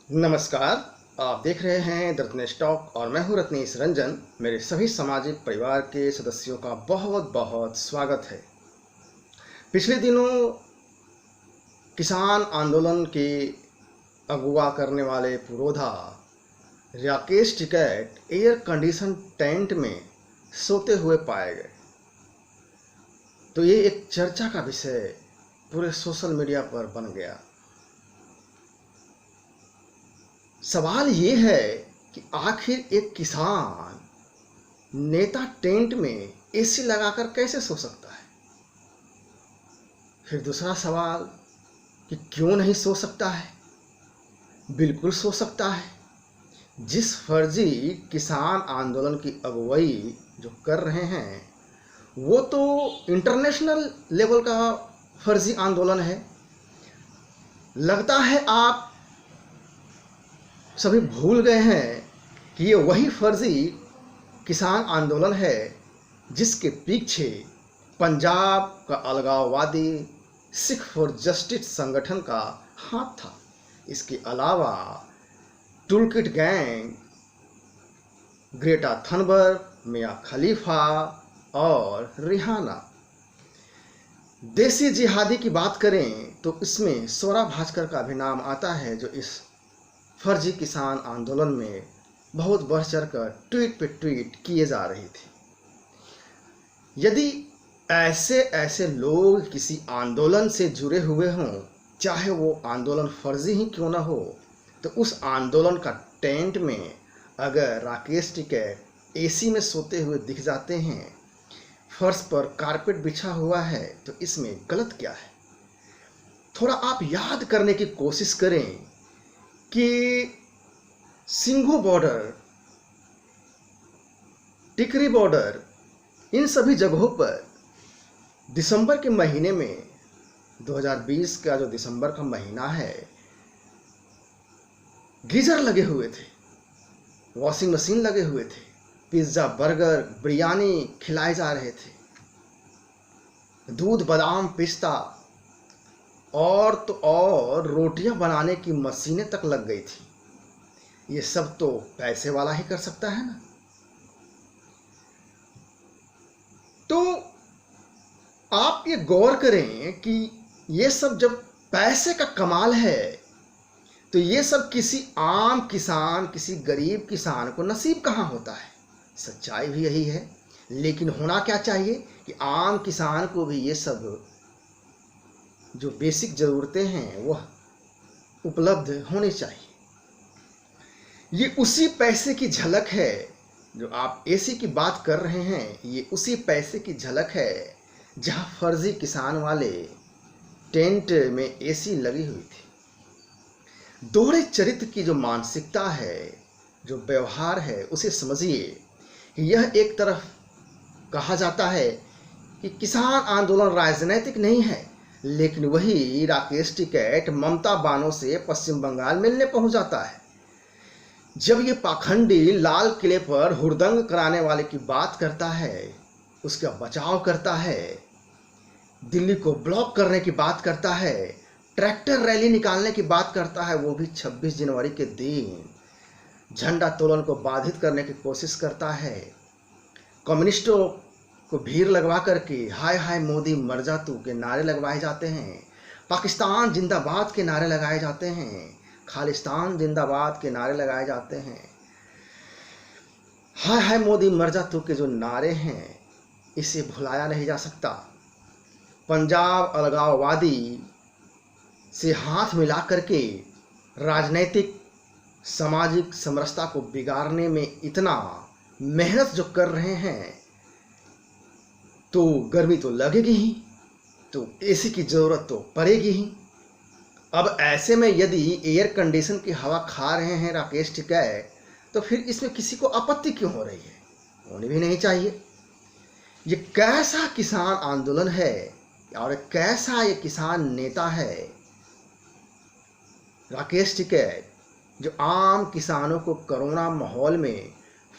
नमस्कार। आप देख रहे हैं द रत्नेश टॉक और मैं हूं रत्नेश रंजन। मेरे सभी सामाजिक परिवार के सदस्यों का बहुत बहुत स्वागत है। पिछले दिनों किसान आंदोलन के अगुवा करने वाले पुरोधा Rakesh Tikait air condition tent में सोते हुए पाए गए। तो ये एक चर्चा का विषय पूरे सोशल मीडिया पर बन गया। सवाल ये है कि आखिर एक किसान नेता टेंट में एसी लगाकर कैसे सो सकता है। फिर दूसरा सवाल कि क्यों नहीं सो सकता है। बिल्कुल सो सकता है। जिस फर्जी किसान आंदोलन की अगुवाई जो कर रहे हैं वो तो इंटरनेशनल लेवल का फर्जी आंदोलन है। लगता है आप सभी भूल गए हैं कि ये वही फर्जी किसान आंदोलन है जिसके पीछे पंजाब का अलगाववादी सिख फॉर जस्टिस संगठन का हाथ था। इसके अलावा टूलकिट गैंग, ग्रेटा थनबर्ग, मिया खलीफा और रिहाना। देसी जिहादी की बात करें तो इसमें स्वरा भास्कर का भी नाम आता है, जो इस फर्जी किसान आंदोलन में बहुत बढ़ चढ़कर ट्वीट पे ट्वीट किए जा रही थी। यदि ऐसे लोग किसी आंदोलन से जुड़े हुए हों, चाहे वो आंदोलन फर्जी ही क्यों ना हो, तो उस आंदोलन का टेंट में अगर राकेश टिकैत एसी में सोते हुए दिख जाते हैं, फर्श पर कारपेट बिछा हुआ है, तो इसमें गलत क्या है। थोड़ा आप याद करने की कोशिश करें कि सिंघू बॉर्डर, टिकरी बॉर्डर, इन सभी जगहों पर दिसंबर के महीने में 2020 का जो दिसंबर का महीना है, गीजर लगे हुए थे, वॉशिंग मशीन लगे हुए थे, पिज्ज़ा, बर्गर, बिरयानी खिलाए जा रहे थे, दूध, बादाम, पिस्ता और तो और रोटियां बनाने की मशीनें तक लग गई थी। ये सब तो पैसे वाला ही कर सकता है ना। तो आप ये गौर करें कि ये सब जब पैसे का कमाल है, तो ये सब किसी आम किसान, किसी गरीब किसान को नसीब कहाँ होता है। सच्चाई भी यही है। लेकिन होना क्या चाहिए कि आम किसान को भी ये सब जो बेसिक ज़रूरतें हैं वह उपलब्ध होनी चाहिए। ये उसी पैसे की झलक है जो आप एसी की बात कर रहे हैं। ये उसी पैसे की झलक है जहां फर्जी किसान वाले टेंट में एसी लगी हुई थी। दोहरे चरित्र की जो मानसिकता है, जो व्यवहार है, उसे समझिए। यह एक तरफ कहा जाता है कि किसान आंदोलन राजनीतिक नहीं है, लेकिन वही राकेश टिकैत ममता बानो से पश्चिम बंगाल मिलने पहुंच जाता है। जब ये पाखंडी लाल किले पर हुड़दंग कराने वाले की बात करता है, उसका बचाव करता है, दिल्ली को ब्लॉक करने की बात करता है, ट्रैक्टर रैली निकालने की बात करता है, वो भी 26 जनवरी के दिन झंडा तोलन को बाधित करने की कोशिश करता है, कम्युनिस्टों को भीड़ लगवा करके हाय हाय मोदी मर जा तू के नारे लगवाए जाते हैं, पाकिस्तान जिंदाबाद के नारे लगाए जाते हैं, खालिस्तान जिंदाबाद के नारे लगाए जाते हैं, हाय हाय मोदी मर जा तू के जो नारे हैं, इसे भुलाया नहीं जा सकता। पंजाब अलगाववादी से हाथ मिला करके राजनैतिक सामाजिक समरसता को बिगाड़ने में इतना मेहनत जो कर रहे हैं, तो गर्मी तो लगेगी ही, तो एसी की ज़रूरत तो पड़ेगी ही। अब ऐसे में यदि एयर कंडीशन की हवा खा रहे हैं राकेश टिकैत, तो फिर इसमें किसी को आपत्ति क्यों हो रही है। होनी भी नहीं चाहिए। ये कैसा किसान आंदोलन है और कैसा ये किसान नेता है राकेश टिकैत, जो आम किसानों को कोरोना माहौल में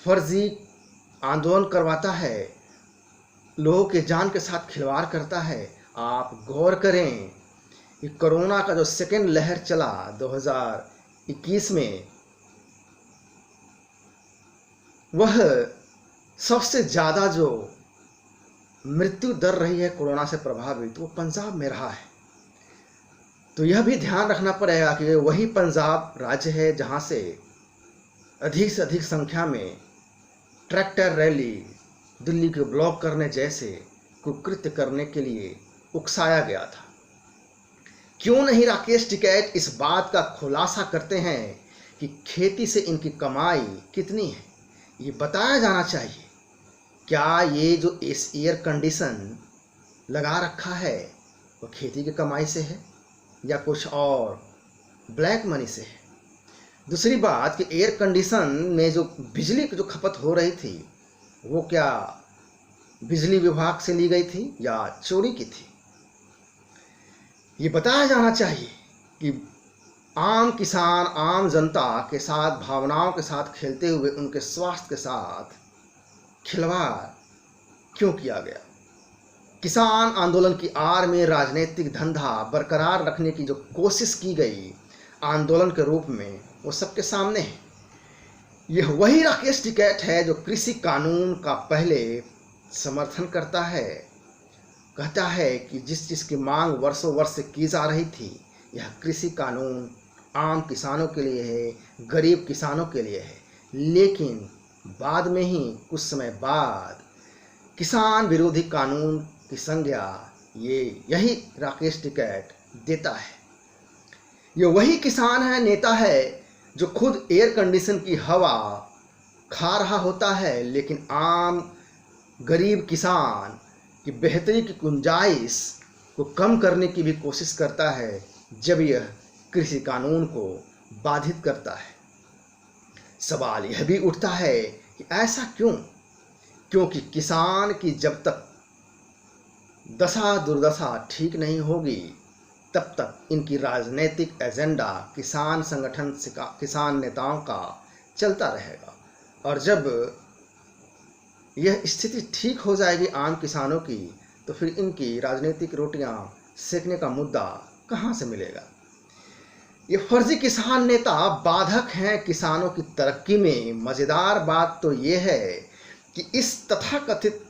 फर्जी आंदोलन करवाता है, लोगों के जान के साथ खिलवाड़ करता है। आप गौर करें कि कोरोना का जो सेकेंड लहर चला 2021 में वह सबसे ज़्यादा जो मृत्यु दर रही है कोरोना से प्रभावित, वो पंजाब में रहा है। तो यह भी ध्यान रखना पड़ेगा कि वही पंजाब राज्य है जहां से अधिक संख्या में ट्रैक्टर रैली, दिल्ली को ब्लॉक करने जैसे कुकृत्य करने के लिए उकसाया गया था। क्यों नहीं राकेश टिकैत इस बात का खुलासा करते हैं कि खेती से इनकी कमाई कितनी है? ये बताया जाना चाहिए। क्या ये जो इस एयर कंडीशन लगा रखा है वो खेती की कमाई से है या कुछ और ब्लैक मनी से है? दूसरी बात कि एयर कंडीशन में जो बिजली की जो खपत हो रही थी वो क्या बिजली विभाग से ली गई थी या चोरी की थी? ये बताया जाना चाहिए कि आम किसान, आम जनता के साथ भावनाओं के साथ खेलते हुए उनके स्वास्थ्य के साथ खिलवाड़ क्यों किया गया। किसान आंदोलन की आड़ में राजनीतिक धंधा बरकरार रखने की जो कोशिश की गई आंदोलन के रूप में, वो सबके सामने है। यह वही राकेश टिकैत है जो कृषि कानून का पहले समर्थन करता है, कहता है कि जिस चीज़ की मांग वर्षों वर्ष से की जा रही थी, यह कृषि कानून आम किसानों के लिए है, गरीब किसानों के लिए है। लेकिन बाद में ही कुछ समय बाद किसान विरोधी कानून की संज्ञा यही राकेश टिकैत देता है। ये वही किसान है, नेता है जो खुद एयर कंडीशन की हवा खा रहा होता है, लेकिन आम गरीब किसान की बेहतरी की गुंजाइश को कम करने की भी कोशिश करता है जब यह कृषि कानून को बाधित करता है। सवाल यह भी उठता है कि ऐसा क्यों? क्योंकि किसान की जब तक दशा दुर्दशा ठीक नहीं होगी तब तक इनकी राजनीतिक एजेंडा किसान संगठन से किसान नेताओं का चलता रहेगा। और जब यह स्थिति ठीक हो जाएगी आम किसानों की, तो फिर इनकी राजनीतिक रोटियां सेकने का मुद्दा कहां से मिलेगा? ये फर्जी किसान नेता बाधक हैं किसानों की तरक्की में। मज़ेदार बात तो ये है कि इस तथाकथित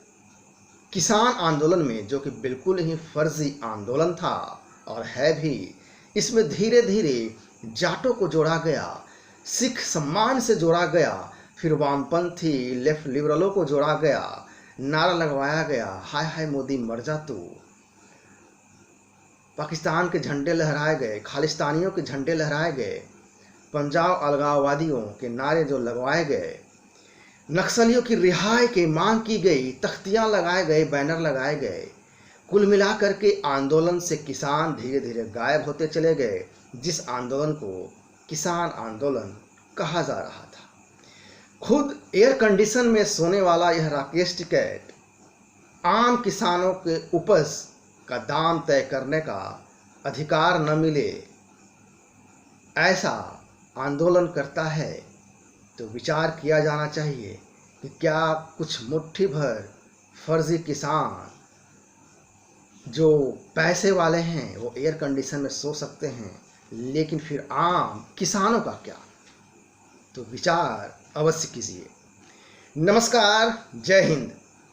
किसान आंदोलन में, जो कि बिल्कुल ही फर्जी आंदोलन था और है भी, इसमें धीरे धीरे जाटों को जोड़ा गया, सिख सम्मान से जोड़ा गया, फिर वामपंथी लेफ्ट लिबरलों को जोड़ा गया, नारा लगवाया गया, हाय हाय मोदी मर जा तू। पाकिस्तान के झंडे लहराए गए, खालिस्तानियों के झंडे लहराए गए, पंजाब अलगाववादियों के नारे जो लगवाए गए, नक्सलियों की रिहाई की मांग की गई, तख्तियां लगाए गए, बैनर लगाए गए। कुल मिलाकर के आंदोलन से किसान धीरे धीरे गायब होते चले गए, जिस आंदोलन को किसान आंदोलन कहा जा रहा था। खुद एयर कंडीशन में सोने वाला यह राकेश टिकैत आम किसानों के उपज का दाम तय करने का अधिकार न मिले ऐसा आंदोलन करता है, तो विचार किया जाना चाहिए कि क्या कुछ मुट्ठी भर फर्जी किसान जो पैसे वाले हैं वो एयर कंडीशन में सो सकते हैं, लेकिन फिर आम किसानों का क्या? तो विचार अवश्य कीजिए। नमस्कार, जय हिंद।